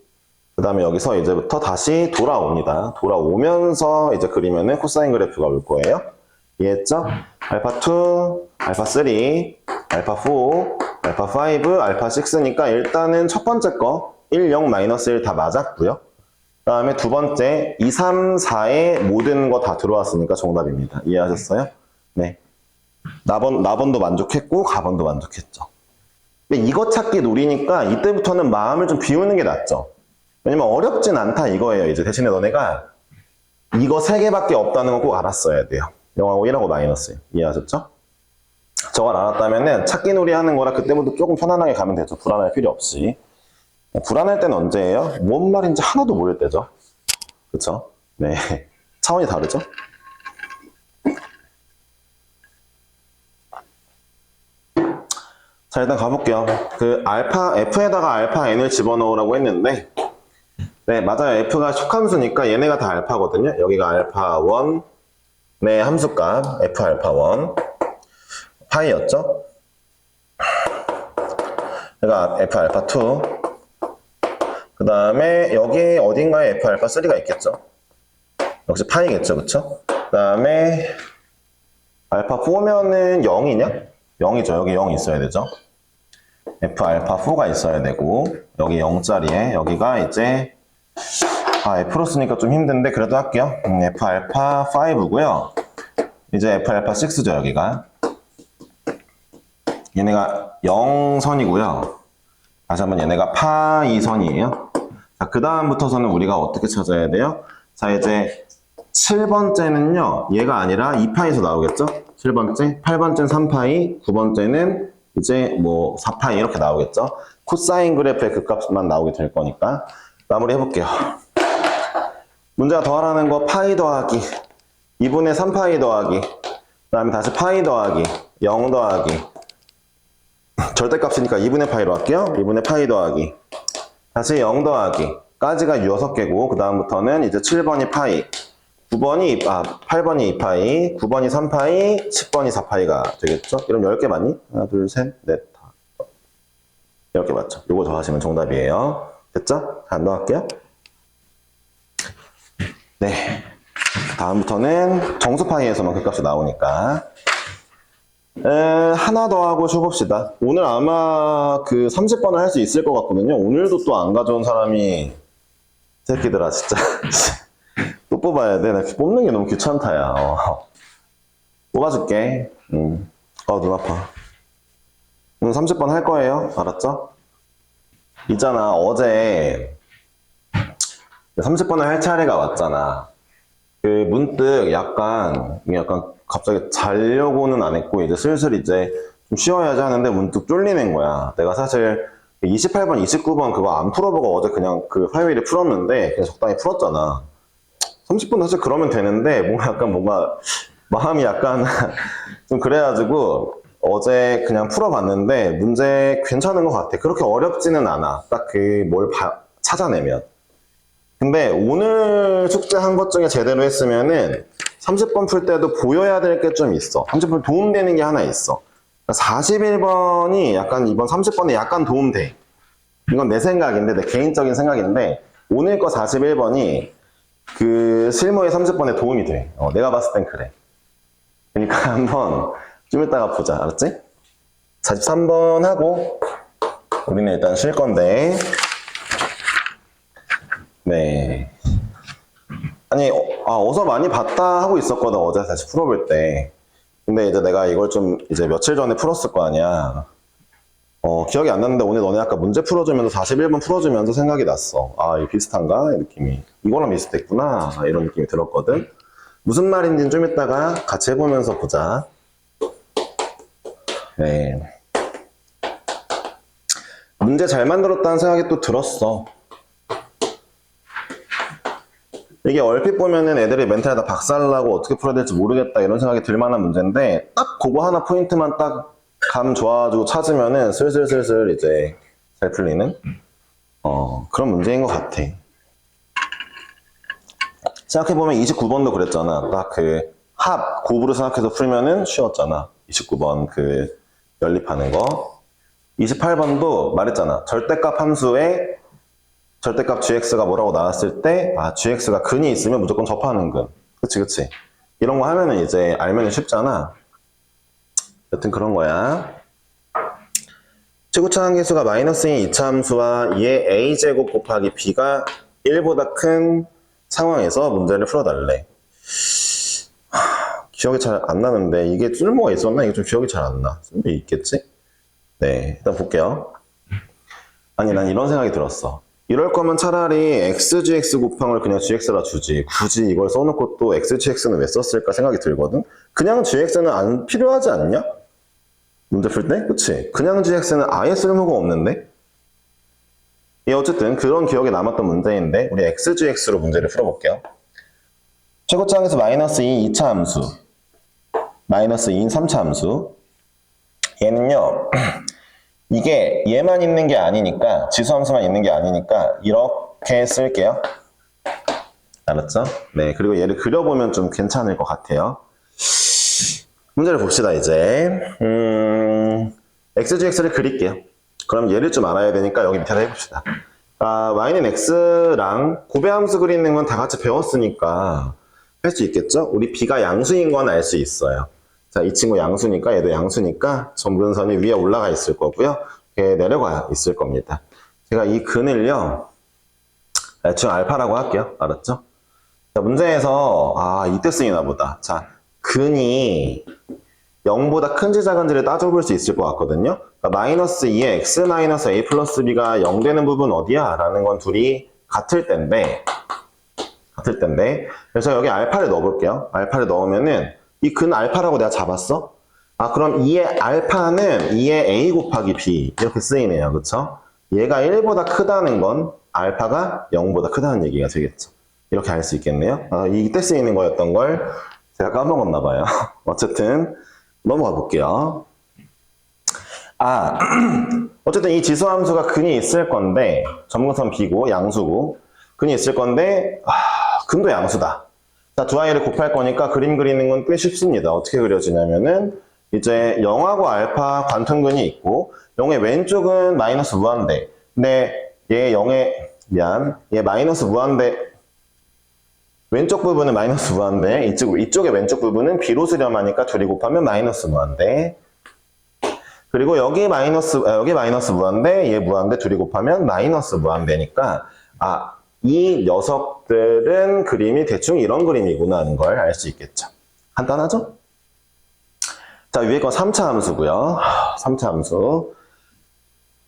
그 다음에 여기서 이제부터 다시 돌아옵니다. 돌아오면서 이제 그리면은 코사인 그래프가 올 거예요. 이해했죠? 알파 2, 알파 3, 알파 4, 알파 5, 알파 6니까 일단은 첫 번째 거 1, 0, 마이너스 1 다 맞았고요. 그 다음에 두 번째 2, 3, 4에 모든 거 다 들어왔으니까 정답입니다. 이해하셨어요? 네. 나번도 만족했고 가번도 만족했죠. 근데 이거 찾기 노리니까 이때부터는 마음을 좀 비우는 게 낫죠. 왜냐면 어렵진 않다 이거예요. 이제 대신에 너네가 이거 3개밖에 없다는 거 꼭 알았어야 돼요. 0하고 1하고 마이너스. 이해하셨죠? 저걸 알았다면은 찾기 놀이 하는 거라 그때부터 조금 편안하게 가면 되죠. 불안할 필요 없이. 불안할 때는 언제예요? 뭔 말인지 하나도 모를 때죠. 그쵸? 네. 차원이 다르죠? 자, 일단 가볼게요. 그 F에다가 알파 N을 집어넣으라고 했는데, 네, 맞아요. F가 속함수니까 얘네가 다 알파거든요. 여기가 알파1, 네, 함수값, F 알파1, 파이였죠? 그러니까 F 알파2, 그 다음에 여기 어딘가에 F 알파3가 있겠죠? 역시 파이겠죠, 그쵸? 그 다음에 알파4면은 0이냐? 0이죠. 여기 0 있어야 되죠. F 알파4가 있어야 되고, 여기 0짜리에, 여기가 이제, F로 쓰니까 좀 힘든데, 그래도 할게요. F 알파5고요. 이제 F 알파6죠, 여기가. 얘네가 0선이고요. 다시 한번 얘네가 파2선이에요. 자, 그 다음부터서는 우리가 어떻게 찾아야 돼요? 자, 이제 7번째는요, 얘가 아니라 2파이에서 나오겠죠? 7번째, 8번째는 3파이, 9번째는 이제 뭐 4파이 이렇게 나오겠죠? 코사인 그래프의 그 값만 나오게 될 거니까 마무리 해볼게요. 문제가 더하라는 거 파이 더하기 2분의 3파이 더하기 그 다음에 다시 파이 더하기 0 더하기 절대값이니까 2분의 파이로 할게요. 2분의 파이 더하기 다시 0 더하기 까지가 6개고 그 다음부터는 이제 7번이 파이 8번이 2파이, 9번이 3파이, 10번이 4파이가 되겠죠? 이런 10개 맞니? 하나, 둘, 셋, 넷, 다. 10개 맞죠? 요거 더하시면 정답이에요. 됐죠? 자, 넣을게요. 네. 다음부터는 정수파이에서만 그 값이 나오니까. 하나 더 하고 쉬봅시다. 오늘 아마 그 30번을 할 수 있을 것 같거든요. 오늘도 또 안 가져온 사람이 새끼들아, 진짜. 또 뽑아야 돼. 나 뽑는 게 너무 귀찮다, 야. 뽑아줄게. 눈 아파. 오늘 30번 할 거예요. 알았죠? 있잖아, 어제 30번을 할 차례가 왔잖아. 그 문득 약간 갑자기 자려고는 안 했고, 이제 슬슬 이제 좀 쉬어야지 하는데 문득 쫄리는 거야. 내가 사실 28번, 29번 그거 안 풀어보고 어제 그냥 그 화요일에 풀었는데, 그냥 적당히 풀었잖아. 30분 사실 그러면 되는데 뭔가 마음이 약간 좀 그래가지고 어제 그냥 풀어봤는데 문제 괜찮은 것 같아. 그렇게 어렵지는 않아. 딱 그 뭘 찾아내면. 근데 오늘 숙제한 것 중에 제대로 했으면은 30번 풀 때도 보여야 될 게 좀 있어. 30번 도움되는 게 하나 있어. 41번이 약간 이번 30번에 약간 도움돼. 이건 내 생각인데, 내 개인적인 생각인데 오늘 거 41번이 그 실무의 30번에 도움이 돼. 내가 봤을 땐 그래. 그러니까 한번 좀 이따가 보자. 알았지? 43번 하고 우리는 일단 쉴 건데. 네. 아니, 어서 많이 봤다 하고 있었거든. 어제 다시 풀어볼 때. 근데 이제 내가 이걸 좀 이제 며칠 전에 풀었을 거 아니야. 기억이 안 났는데 오늘 너네 아까 문제 풀어주면서 41번 풀어주면서 생각이 났어. 이거 비슷한가? 이 느낌이. 이거랑 비슷했구나. 이런 느낌이 들었거든. 무슨 말인지는 좀 이따가 같이 해보면서 보자. 네. 문제 잘 만들었다는 생각이 또 들었어. 이게 얼핏 보면은 애들이 멘탈에 다 박살나고 어떻게 풀어야 될지 모르겠다 이런 생각이 들 만한 문제인데 딱 그거 하나 포인트만 딱 감 좋아가지고 찾으면은 슬슬슬슬 이제 잘 풀리는 그런 문제인 것 같아. 생각해보면 29번도 그랬잖아. 딱 그 합 곱으로 생각해서 풀면은 쉬웠잖아. 29번 그 연립하는 거. 28번도 말했잖아. 절대값 함수에 절대값 gx가 뭐라고 나왔을 때 gx가 근이 있으면 무조건 접하는 근. 그치. 이런 거 하면은 이제 알면은 쉽잖아. 여튼 그런 거야. 지구차 한계수가 마이너스인 2차 함수와 이의 a제곱 곱하기 b가 1보다 큰 상황에서 문제를 풀어달래. 기억이 잘 안 나는데 이게 쓸모가 있었나? 이게 좀 기억이 잘 안 나. 쓸모 있겠지? 네, 일단 볼게요. 아니, 난 이런 생각이 들었어. 이럴 거면 차라리 xgx 곱항을 그냥 gx라 주지. 굳이 이걸 써놓고 또 xgx는 왜 썼을까 생각이 들거든? 그냥 gx는 안 필요하지 않냐? 문제 풀 때? 그치? 그냥 gx는 아예 쓸모가 없는데? 예, 어쨌든 그런 기억에 남았던 문제인데 우리 xgx로 문제를 풀어볼게요. 최고차항에서 마이너스 2인 2차 함수, 마이너스 2인 3차 함수. 얘는요, 이게 얘만 있는 게 아니니까, 지수함수만 있는 게 아니니까 이렇게 쓸게요. 알았죠? 네, 그리고 얘를 그려보면 좀 괜찮을 것 같아요. 문제를 봅시다, 이제. xgx를 그릴게요. 그럼 얘를 좀 알아야 되니까 여기 밑에다 해봅시다. y는 x랑 고배함수 그리는 건 다 같이 배웠으니까 할 수 있겠죠? 우리 b가 양수인 건 알 수 있어요. 자, 이 친구 양수니까 얘도 양수니까 점근선이 위에 올라가 있을 거고요. 이렇게 내려가 있을 겁니다. 제가 이 근을요, 대충 알파라고 할게요. 알았죠? 자, 문제에서 이때 쓰이나 보다. 자, 근이 0보다 큰지 작은지를 따져볼 수 있을 것 같거든요. 그러니까 마이너스 2의 x 마이너스 a 플러스 b가 0 되는 부분 어디야? 라는 건 둘이 같을 텐데 그래서 여기 알파를 넣어볼게요. 알파를 넣으면은 이 근 알파라고 내가 잡았어? 그럼 2의 알파는 2의 a 곱하기 b 이렇게 쓰이네요. 그쵸? 얘가 1보다 크다는 건 알파가 0보다 크다는 얘기가 되겠죠. 이렇게 알 수 있겠네요. 이때 쓰이는 거였던 걸 제가 까먹었나 봐요. 어쨌든 넘어가 볼게요. 어쨌든 이 지수함수가 근이 있을 건데 점근선 b고 양수고 근이 있을 건데 근도 양수다. 자, 두 아이를 곱할 거니까 그림 그리는 건 꽤 쉽습니다. 어떻게 그려지냐면은 이제 0하고 알파 관통근이 있고 0의 왼쪽은 마이너스 무한대. 근데 얘 0의 얘 마이너스 무한대. 왼쪽 부분은 마이너스 무한대. 이쪽의 왼쪽 부분은 b로 수렴하니까 둘이 곱하면 마이너스 무한대. 그리고 여기 마이너스 무한대, 얘 무한대 둘이 곱하면 마이너스 무한대니까 이 녀석들은 그림이 대충 이런 그림이구나 하는 걸 알 수 있겠죠. 간단하죠? 자, 위에 건 3차 함수고요. 3차 함수.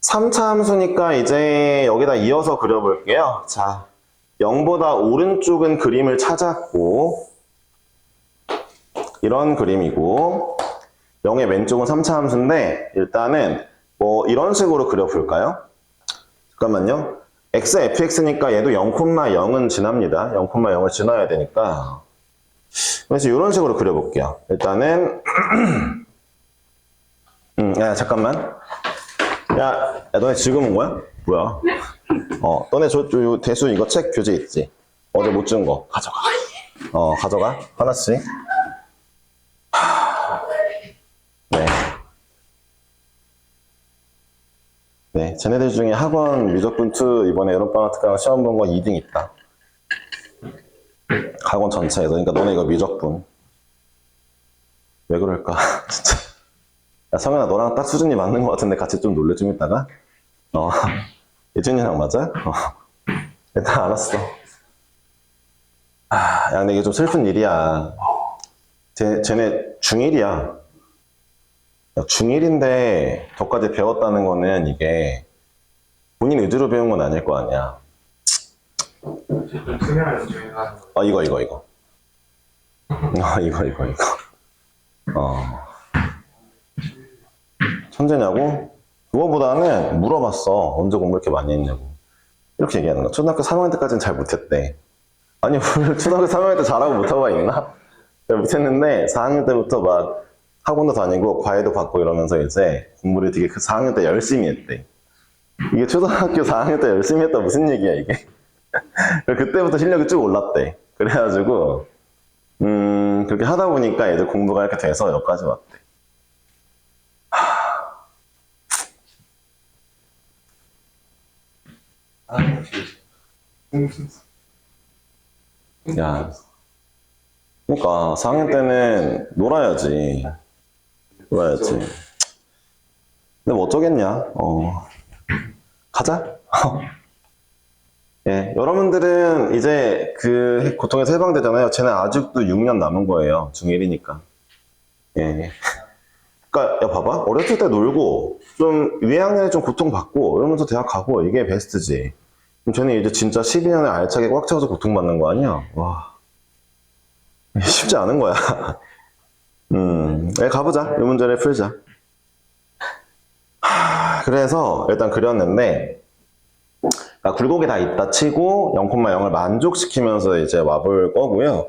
3차 함수니까 이제 여기다 이어서 그려볼게요. 자, 0보다 오른쪽은 그림을 찾았고 이런 그림이고 0의 왼쪽은 3차 함수인데 일단은 뭐 이런 식으로 그려볼까요? 잠깐만요. x, fx니까 얘도 0,0은 지납니다. 0,0을 지나야 되니까. 그래서 이런 식으로 그려볼게요. 일단은 야, 잠깐만. 야, 너네 지금 온 거야? 뭐야? 너네 요 대수 이거 책 교재 있지? 어제 못 준 거 가져가. 가져가. 하나씩. 네, 쟤네들 중에 학원 미적분2 이번에 여름방학 특강 시험 본 거 2등 있다. 학원 전체에서. 그러니까 너네 이거 미적분. 왜 그럴까? 진짜. 야, 성현아, 너랑 딱 수준이 맞는 것 같은데 같이 좀 놀래 좀 이따가? 예준이랑 맞아? 일단 알았어. 야, 근데 이게 좀 슬픈 일이야. 쟤네 중1이야. 중1인데 저까지 배웠다는 거는 이게 본인 의지로 배운 건 아닐 거 아니야. 수면을 중요한 이거. 이거. 천재냐고? 그거보다는 물어봤어. 언제 공부 이렇게 많이 했냐고. 이렇게 얘기하는 거야. 초등학교 3학년 때까지는 잘 못했대. 아니, 초등학교 3학년 때 잘하고 못하고가 있나? 잘 못했는데 4학년 때부터 막 학원도 다니고 과외도 받고 이러면서 이제 공부를 되게 4학년 때 열심히 했대. 이게 초등학교 4학년 때 열심히 했다 무슨 얘기야 이게. 그때부터 실력이 쭉 올랐대. 그래가지고 그렇게 하다 보니까 이제 공부가 이렇게 돼서 여기까지 왔대. 야, 그러니까 4학년 때는 놀아야지. 근데 뭐 어쩌겠냐. 가자. 예, 여러분들은 이제 그 고통에서 해방되잖아요. 쟤는 아직도 6년 남은 거예요. 중1이니까. 예. 그러니까 야 봐봐. 어렸을 때 놀고 좀 2학년에 좀 고통받고 이러면서 대학 가고 이게 베스트지. 그럼 쟤는 이제 진짜 12년을 알차게 꽉 채워서 고통받는 거 아니야? 와. 쉽지 않은 거야. 가보자. 이 문제를 풀자. 그래서 일단 그렸는데, 굴곡이 다 있다 치고 0,0을 만족시키면서 이제 와볼 거고요.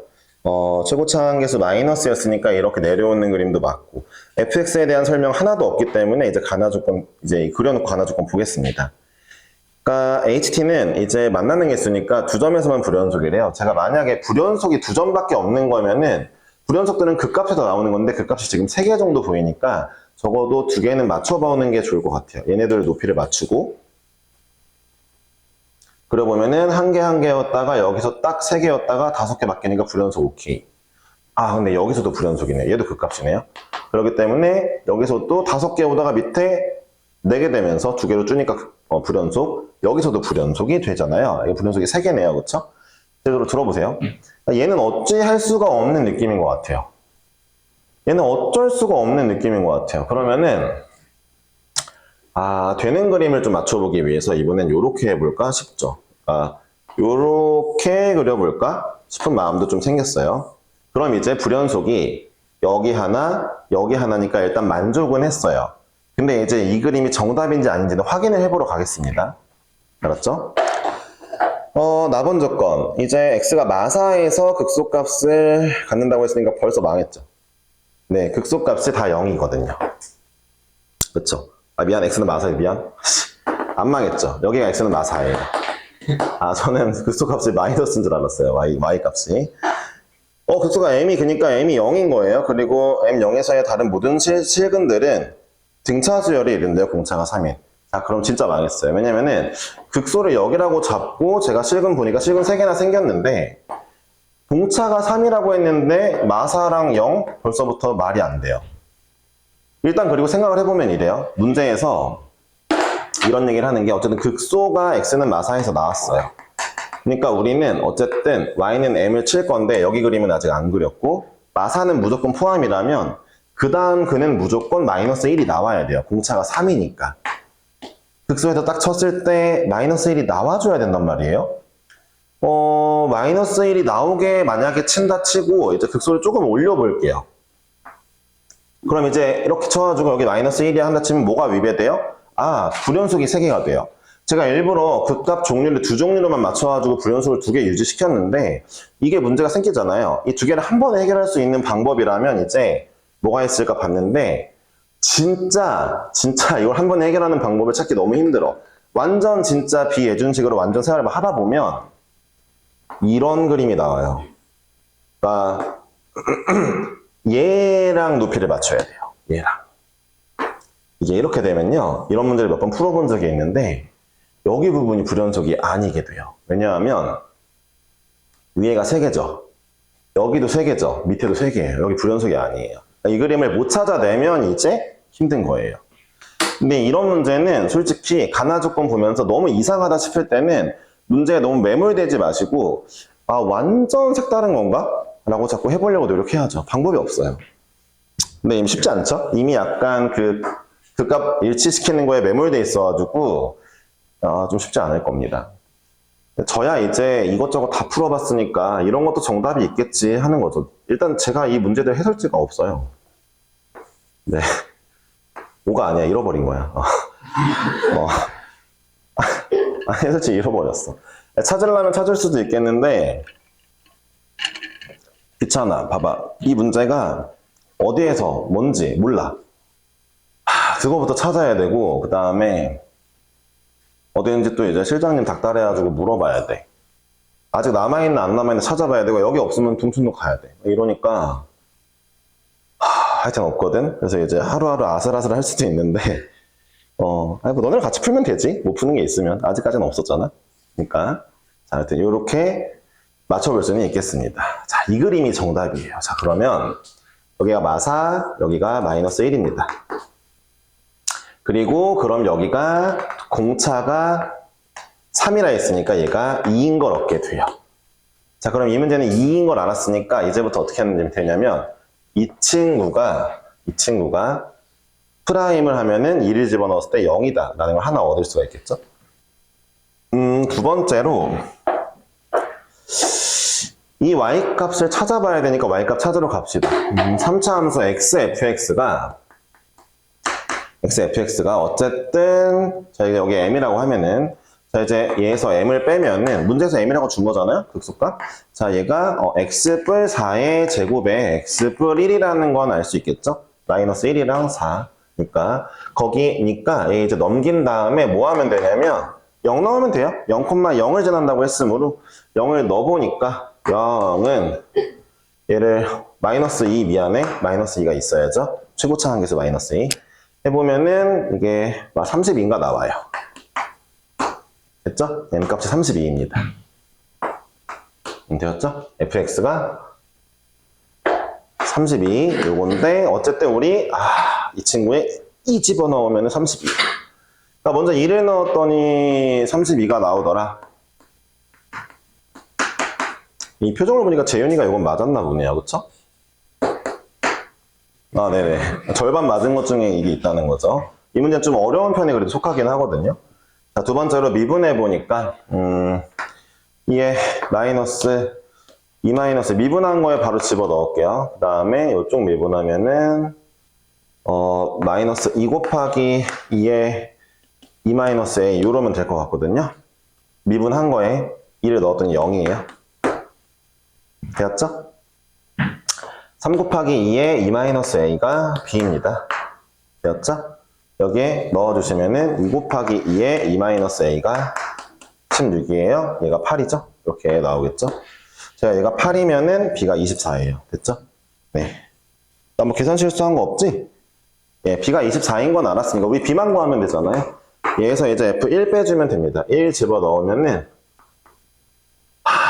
최고차 한계수 마이너스였으니까 이렇게 내려오는 그림도 맞고, fx에 대한 설명 하나도 없기 때문에 이제 가나조건, 이제 그려놓고 가나조건 보겠습니다. 그러니까 ht는 이제 만나는 개수니까 두 점에서만 불연속이래요. 제가 만약에 불연속이 두 점밖에 없는 거면은 불연속들은 극값에서 나오는 건데 극값이 지금 3개 정도 보이니까 적어도 2개는 맞춰보는 게 좋을 것 같아요. 얘네들 높이를 맞추고 그려보면은 한 개였다가 여기서 딱 3개였다가 5개 바뀌니까 불연속 오케이. 근데 여기서도 불연속이네. 얘도 극값이네요. 그렇기 때문에 여기서도 5개 오다가 밑에 4개 되면서 2개로 주니까 불연속. 여기서도 불연속이 되잖아요. 이게 불연속이 3개네요. 그쵸? 제대로 들어보세요. 얘는 어찌할 수가 없는 느낌인 것 같아요. 얘는 어쩔 수가 없는 느낌인 것 같아요. 그러면은 되는 그림을 좀 맞춰보기 위해서 이번엔 요렇게 해볼까 싶죠. 요렇게 그려볼까 싶은 마음도 좀 생겼어요. 그럼 이제 불연속이 여기 하나니까 일단 만족은 했어요. 근데 이제 이 그림이 정답인지 아닌지는 확인을 해보러 가겠습니다. 알았죠? 나번 조건. 이제 x가 마사에서 극소값을 갖는다고 했으니까 벌써 망했죠. 네, 극소값이 다 0이거든요. 그쵸? 미안, x는 마사예요. 미안. 안 망했죠? 여기가 x는 마사예요. 저는 극소값이 마이너스인 줄 알았어요. y 값이. 극소가 m이, 그니까 m이 0인 거예요. 그리고 m0에서의 다른 모든 실근들은 등차수열이 이른데요. 공차가 3인. 그럼 진짜 망했어요. 왜냐면은 극소를 여기라고 잡고 제가 실근 보니까 실근 3개나 생겼는데 공차가 3이라고 했는데 마사랑 0 벌써부터 말이 안 돼요. 일단 그리고 생각을 해보면 이래요. 문제에서 이런 얘기를 하는 게 어쨌든 극소가 x는 마사에서 나왔어요. 그러니까 우리는 어쨌든 y는 m을 칠 건데 여기 그림은 아직 안 그렸고 마사는 무조건 포함이라면 그 다음 근은 무조건 마이너스 1이 나와야 돼요. 공차가 3이니까. 극소에서 딱 쳤을 때 마이너스 1이 나와줘야 된단 말이에요. 마이너스 1이 나오게 만약에 친다 치고 이제 극소를 조금 올려볼게요. 그럼 이제 이렇게 쳐가지고 여기 마이너스 1이 한다 치면 뭐가 위배돼요? 불연속이 3개가 돼요. 제가 일부러 극값 종류를 2종류로만 맞춰가지고 불연속을 2개 유지시켰는데 이게 문제가 생기잖아요. 이 2개를 한 번에 해결할 수 있는 방법이라면 이제 뭐가 있을까 봤는데 진짜 이걸 한 번에 해결하는 방법을 찾기 너무 힘들어. 완전 진짜 비예준식으로 완전 생활을 하다 보면 이런 그림이 나와요. 그러니까 얘랑 높이를 맞춰야 돼요. 얘랑. 이게 이렇게 되면요. 이런 문제를 몇 번 풀어본 적이 있는데 여기 부분이 불연속이 아니게 돼요. 왜냐하면 위에가 3개죠. 여기도 3개죠. 밑에도 3개예요. 여기 불연속이 아니에요. 이 그림을 못 찾아내면 이제 힘든 거예요. 근데 이런 문제는 솔직히 가나 조건 보면서 너무 이상하다 싶을 때는 문제에 너무 매몰되지 마시고 완전 색다른 건가? 라고 자꾸 해보려고 노력해야죠. 방법이 없어요. 근데 이미 쉽지 않죠? 이미 약간 값 일치시키는 거에 매몰돼 있어가지고 좀 쉽지 않을 겁니다. 저야 이제 이것저것 다 풀어봤으니까 이런 것도 정답이 있겠지 하는 거죠. 일단 제가 이 문제들 해설지가 없어요. 네. 5가 아니야. 잃어버린 거야. 해설지 잃어버렸어. 찾으려면 찾을 수도 있겠는데 귀찮아. 봐봐. 이 문제가 어디에서 뭔지 몰라. 그거부터 찾아야 되고 그 다음에 어디인지 또 이제 실장님 닥달해가지고 물어봐야 돼. 아직 남아있나 안 남아있나 찾아봐야 되고 여기 없으면 둥촌도 가야 돼. 이러니까 하여튼 없거든. 그래서 이제 하루하루 아슬아슬 할 수도 있는데 뭐 너네랑 같이 풀면 되지. 못 푸는 게 있으면. 아직까지는 없었잖아. 그러니까 자, 하여튼 이렇게 맞춰볼 수는 있겠습니다. 자, 이 그림이 정답이에요. 자, 그러면 여기가 마사, 여기가 마이너스 1입니다. 그리고 그럼 여기가 공차가 3이라 했으니까 얘가 2인 걸 얻게 돼요. 자, 그럼 이 문제는 2인 걸 알았으니까 이제부터 어떻게 하면 되냐면 이 친구가 프라임을 하면은 2를 집어넣었을 때 0이다 라는 걸 하나 얻을 수가 있겠죠. 두 번째로 이 y 값을 찾아봐야 되니까 y 값 찾으러 갑시다. 3차 함수 xfx가 어쨌든 자 여기 m이라고 하면은 자 이제 얘에서 m을 빼면은 문제에서 m이라고 준 거잖아요, 극소값. 자 얘가 x 뿔 4의 제곱에 x 뿔 1이라는 건 알 수 있겠죠? 마이너스 1이랑 4. 그러니까 거기니까 얘 이제 넘긴 다음에 뭐 하면 되냐면 0 넣으면 돼요. 0,0을 지난다고 했으므로 0을 넣어보니까 0은 얘를 마이너스 2 미안해. 마이너스 2가 있어야죠. 최고차 한계수 마이너스 2. 해보면은 이게 32인가 나와요. 됐죠? m값이 32입니다. 되었죠? fx가 32 요건데 어쨌든 우리 이 친구에 2 집어넣으면 32. 그러니까 먼저 2를 넣었더니 32가 나오더라. 이 표정을 보니까 재윤이가 이건 맞았나 보네요. 그쵸? 네네. 절반 맞은 것 중에 이게 있다는 거죠. 이 문제는 좀 어려운 편에 그래도 속하긴 하거든요. 자, 두 번째로 미분해 보니까, 얘 마이너스, 2 마이너스 미분한 거에 바로 집어 넣을게요. 그 다음에 이쪽 미분하면은, 마이너스 2 곱하기 2에 2 마이너스 a, 이러면 될 것 같거든요. 미분한 거에 2를 넣었더니 0이에요. 되었죠? 3 곱하기 2에 2 마이너스 a가 b입니다. 되었죠? 여기에 넣어주시면은 2 곱하기 2에 2 마이너스 a가 16이에요. 얘가 8이죠? 이렇게 나오겠죠? 제가 얘가 8이면은 b가 24예요. 됐죠? 네. 나 뭐 계산 실수한 거 없지? 예, b가 24인 건 알았으니까 우리 b만 구하면 되잖아요. 얘에서 이제 f1 빼주면 됩니다. 1 집어 넣으면은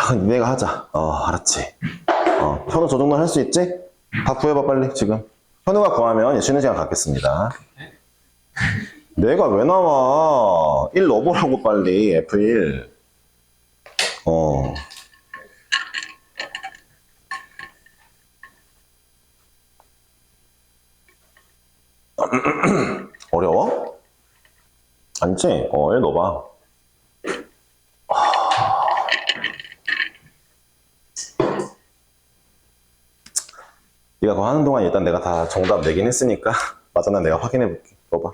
그럼 내가 하자. 알았지. 현우 저 정도 할 수 있지? 다 구해봐 빨리 지금. 현우가 구하면 쉬는 시간 갖겠습니다. 내가 왜 나와? 1 넣어보라고 빨리 F1. 어려워? 아니지? 1 넣어봐. 네가 그거 하는 동안 일단 내가 다 정답 내긴 했으니까 맞았나 내가 확인해 볼게. 넣어봐.